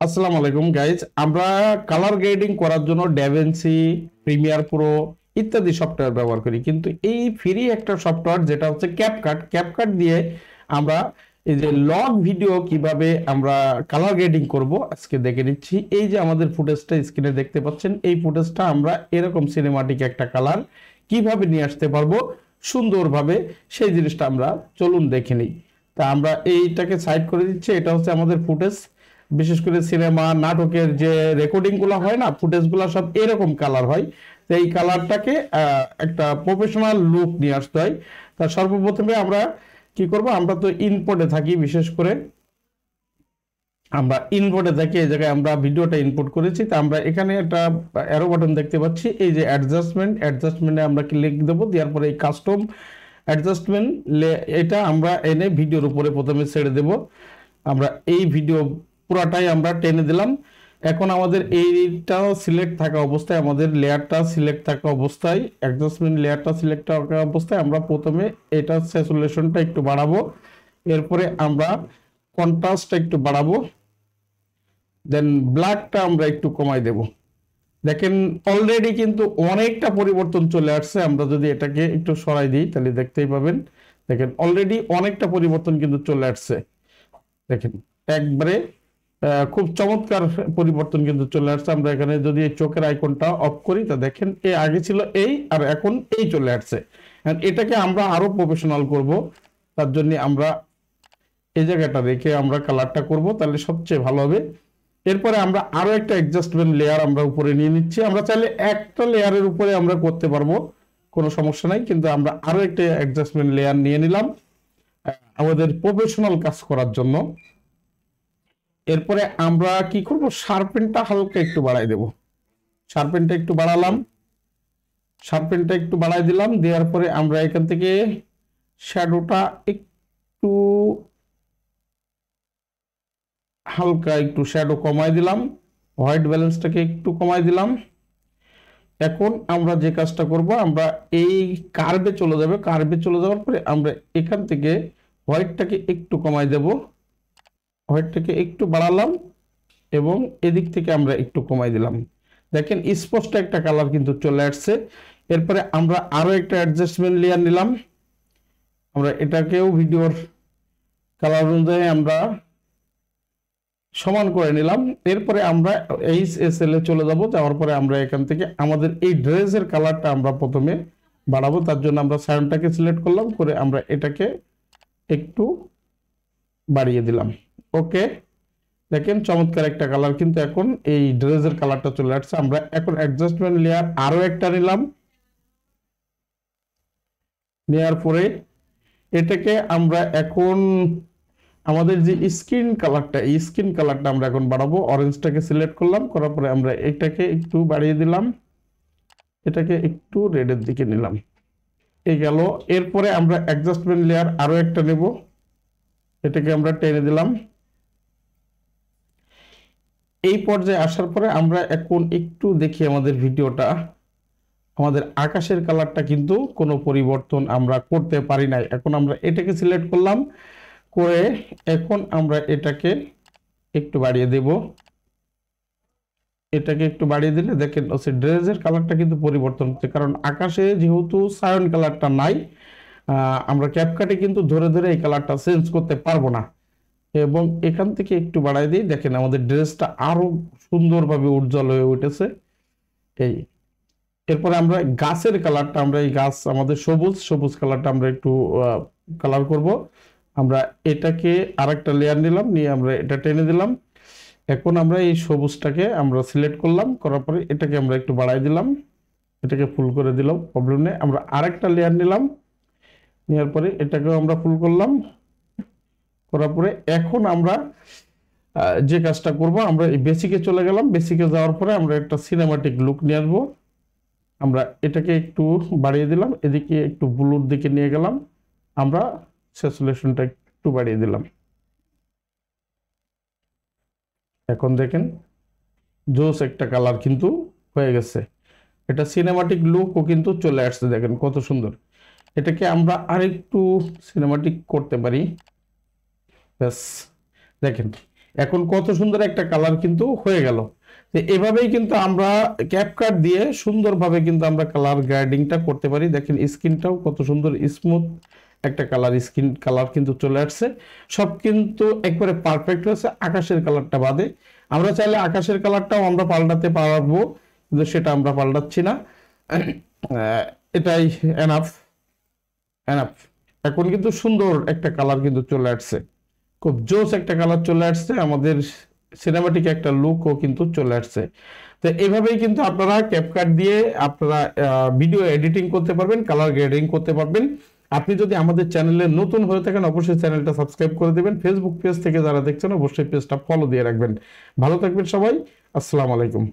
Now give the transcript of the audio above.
আসসালামু আলাইকুম গাইজ। আমরা কালার গ্রেডিং করার জন্য ড্যাভিন্সি, প্রিমিয়ার প্রো ইত্যাদি সফটওয়্যার ব্যবহার করি, কিন্তু এই ফ্রি একটা সফটওয়্যার যেটা হচ্ছে ক্যাপকাট দিয়ে আমরা এই যে লগ ভিডিও কিভাবে আমরা কালার গ্রেডিং করব আজকে দেখে নিচ্ছি। এই যে আমাদের ফুটেজটা স্ক্রিনে দেখতে পাচ্ছেন, এই ফুটেজটা আমরা এরকম সিনেমাটিক একটা কালার কিভাবে নিয়ে আসতে পারবো সুন্দরভাবে, সেই জিনিসটা আমরা চলুন দেখে নিই। তা আমরা এইটাকে সাইড করে দিচ্ছি। এটা হচ্ছে আমাদের ফুটেজ। বিশেষ করে সিনেমা নাটকের যে রেকর্ডিং গুলো হয় না, ফুটেজ গুলো সব এরকম কালার হয়। তো এই কালারটাকে একটা প্রফেশনাল লুক নিয়ে আসতে হয়। তা সর্বপ্রথমে আমরা কি করব, আমরা তো ইনপুটে থাকি, বিশেষ করে আমরা ইনপুটে থাকি। এই জায়গায় আমরা ভিডিওটা ইনপুট করেছি। তা আমরা এখানে একটা অ্যারো বাটন দেখতে পাচ্ছি, এই যে অ্যাডজাস্টমেন্টে আমরা ক্লিক দেবো। দেওয়ার পরে এই কাস্টম অ্যাডজাস্টমেন্ট এটা আমরা এনে ভিডিওর উপরে প্রথমে ছেড়ে দেব। আমরা এই ভিডিও পুরাটাই আমরা টেনে দিলাম। এখন আমাদের এইটাও সিলেক্ট থাকা অবস্থায়, আমাদের লেয়ারটা সিলেক্ট থাকা অবস্থায়, অ্যাডজাস্টমেন্ট লেয়ারটা সিলেক্ট থাকা অবস্থায় আমরা প্রথমে এটা স্যাচুরেশনটা একটু বাড়াবো। এরপরে আমরা কন্ট্রাস্টটা একটু বাড়াবো, দেন ব্ল্যাকটা আমরা একটু কমাই দেব। দেখেন অলরেডি কিন্তু অনেকটা পরিবর্তন চলে আসছে। আমরা যদি এটাকে একটু সরাই দিই তাহলে দেখতেই পাবেন। দেখেন অলরেডি অনেকটা পরিবর্তন কিন্তু চলে আসছে। দেখেন একবারে খুব চমৎকার পরিবর্তন কিন্তু চলে আসছে। আমরা এখানে যদি চোখের আইকনটা অফ করি তা দেখেন আগে ছিল এই, আর এখন এই চলে আসছে। এটাকে আমরা আরো প্রফেশনাল করব, তার জন্য আমরা এই জায়গাটা রেখে আমরা কালারটা করব, তাহলে সবচেয়ে ভালো হবে। এরপরে আমরা আরো একটা অ্যাডজাস্টমেন্ট লেয়ার আমরা উপরে নিয়ে নিচ্ছি। আমরা চাইলে একটা লেয়ারের উপরে আমরা করতে পারবো, কোনো সমস্যা নাই, কিন্তু আমরা আরো একটা অ্যাডজাস্টমেন্ট লেয়ার নিয়ে নিলাম আমাদের প্রফেশনাল কাজ করার জন্য। এরপরে আমরা কি করব, শার্পেনটা হালকা একটু বাড়াই দেব। শার্পেনটা একটু বাড়ালাম, শার্পেনটা একটু বাড়াই দিলাম। দেওয়ার পরে আমরা এখান থেকে শ্যাডোটা একটু হালকা একটু শ্যাডো কমাই দিলাম, হোয়াইট ব্যালেন্সটাকে একটু কমাই দিলাম। এখন আমরা যে কাজটা করব, আমরা এই কার্ভে চলে যাবে। কার্ভে চলে যাওয়ার পরে আমরা এখান থেকে হোয়াইটটাকে একটু কমাই দেব, হোয়াইটটাকে একটু বাড়ালাম এবং এদিক থেকে আমরা একটু কমাই দিলাম। দেখেন স্পষ্ট একটা কালার কিন্তু চলে আসছে। এরপরে আমরা আরো একটা অ্যাডজাস্টমেন্ট লেয়ার নিলাম। আমরা এটাকেও ভিডিওর কালার অনুযায়ী আমরা সমান করে নিলাম। এরপরে আমরা HSL এ চলে যাব। যাওয়ার পরে আমরা এখান থেকে আমাদের এই ড্রেসের কালারটা আমরা প্রথমে বাড়াবো। তার জন্য আমরা সায়নটাকে সিলেক্ট করলাম, করে আমরা এটাকে একটু বাড়িয়ে দিলাম। ওকে, দেখেন চমৎকার একটা কালার কিন্তু এখন এই ড্রেসের কালারটা চলে আসছে। আমরা এখন অ্যাডজাস্টমেন্ট লেয়ার আরো একটা নিলাম, নেওয়ার পরে এটাকে আমরা এখন আমাদের যে স্কিন কালারটা, এই স্কিন কালারটা আমরা এখন বাড়াবো। অরেঞ্জটাকে সিলেক্ট করলাম, করার পরে আমরা এটাকে একটু বাড়িয়ে দিলাম, এটাকে একটু রেডের দিকে নিলাম, এই গেল। এরপরে আমরা অ্যাডজাস্টমেন্ট লেয়ার আরো একটা নেব, এটাকে আমরা টেনে দিলাম। এই পর্যায়ে আসার পরে আমরা এখন একটু দেখি আমাদের ভিডিওটা, আমাদের আকাশের কালারটা কিন্তু কোনো পরিবর্তন আমরা করতে পারি নাই। এখন আমরা এটাকে সিলেক্ট করলাম, করে এখন আমরা এটাকে একটু বাড়িয়ে দেব। এটাকে একটু বাড়িয়ে দিলে দেখেন হচ্ছে ড্রেসের কালারটা কিন্তু পরিবর্তন হচ্ছে, কারণ আকাশে যেহেতু সায়ন কালারটা নাই, আমরা ক্যাপকাটে কিন্তু ধরে ধরে এই কালারটা চেঞ্জ করতে পারবো না। এবং এখান থেকে একটু বাড়াই দিই, দেখেন আমাদের ড্রেসটা আরো সুন্দরভাবে উজ্জ্বল হয়ে উঠেছে। এই এরপরে আমরা গাছের কালারটা, আমরা এই গাছ আমাদের সবুজ সবুজ কালারটা আমরা একটু কালার করব। আমরা এটাকে আরেকটা লেয়ার নিলাম, নিয়ে আমরা এটা টেনে দিলাম। এখন আমরা এই সবুজটাকে আমরা সিলেক্ট করলাম, করার পরে এটাকে আমরা একটু বাড়াই দিলাম, এটাকে ফুল করে দিলাম, প্রবলেম নেই। আমরা আরেকটা লেয়ার নিলাম, নেওয়ার পরে এটাকেও আমরা ফুল করলাম, করার পরে এখন আমরা যে কাজটা করব, আমরা এই বেসিকে চলে গেলাম। বেসিকে যাওয়ার পরে আমরা একটা সিনেমাটিক লুক নিয়ে আসবো। আমরা এটাকে একটু বাড়িয়ে দিলাম, এদিকে একটু ব্লুর দিকে নিয়ে গেলাম, আমরা স্যাচুরেশনটা একটু বাড়িয়ে দিলাম। এখন দেখেন জোস একটা কালার কিন্তু হয়ে গেছে, এটা সিনেমাটিক লুকও কিন্তু চলে আসছে। দেখেন কত সুন্দর। এটাকে আমরা আরেকটু সিনেমাটিক করতে পারি। ব্যাস, দেখেন এখন কত সুন্দর একটা কালার কিন্তু হয়ে গেল। তো এভাবেই কিন্তু আমরা ক্যাপকাট দিয়ে সুন্দরভাবে কিন্তু আমরা কালার গ্রেডিংটা করতে পারি। দেখেন স্কিনটাও কত সুন্দর স্মুথ একটা কালার, স্কিন কালার কিন্তু চলে আসছে। সব কিন্তু একবারে পারফেক্ট হয়েছে আকাশের কালারটা বাদে। আমরা চাইলে আকাশের কালারটাও আমরা পাল্টাতে পারবো, কিন্তু সেটা আমরা পাল্টাচ্ছি না। এটাই এনাফ এনাফ। এখন কিন্তু সুন্দর একটা কালার কিন্তু চলে আসছে, খুব জোস একটা কালার চলে আসছে, আমাদের সিনেমাটিক একটা লুকও কিন্তু চলে আসছে। তো এইভাবেই কিন্তু আপনারা ক্যাপকাট দিয়ে আপনারা ভিডিও এডিটিং করতে পারবেন, কালার গ্রেডিং করতে পারবেন। আপনি যদি আমাদের চ্যানেলে নতুন হয়ে থাকেন অবশ্যই চ্যানেলটা সাবস্ক্রাইব করে দেবেন। ফেসবুক পেজ থেকে যারা দেখছেন অবশ্যই পেজটা ফলো দিয়ে রাখবেন। ভালো থাকবেন সবাই, আসসালামু আলাইকুম।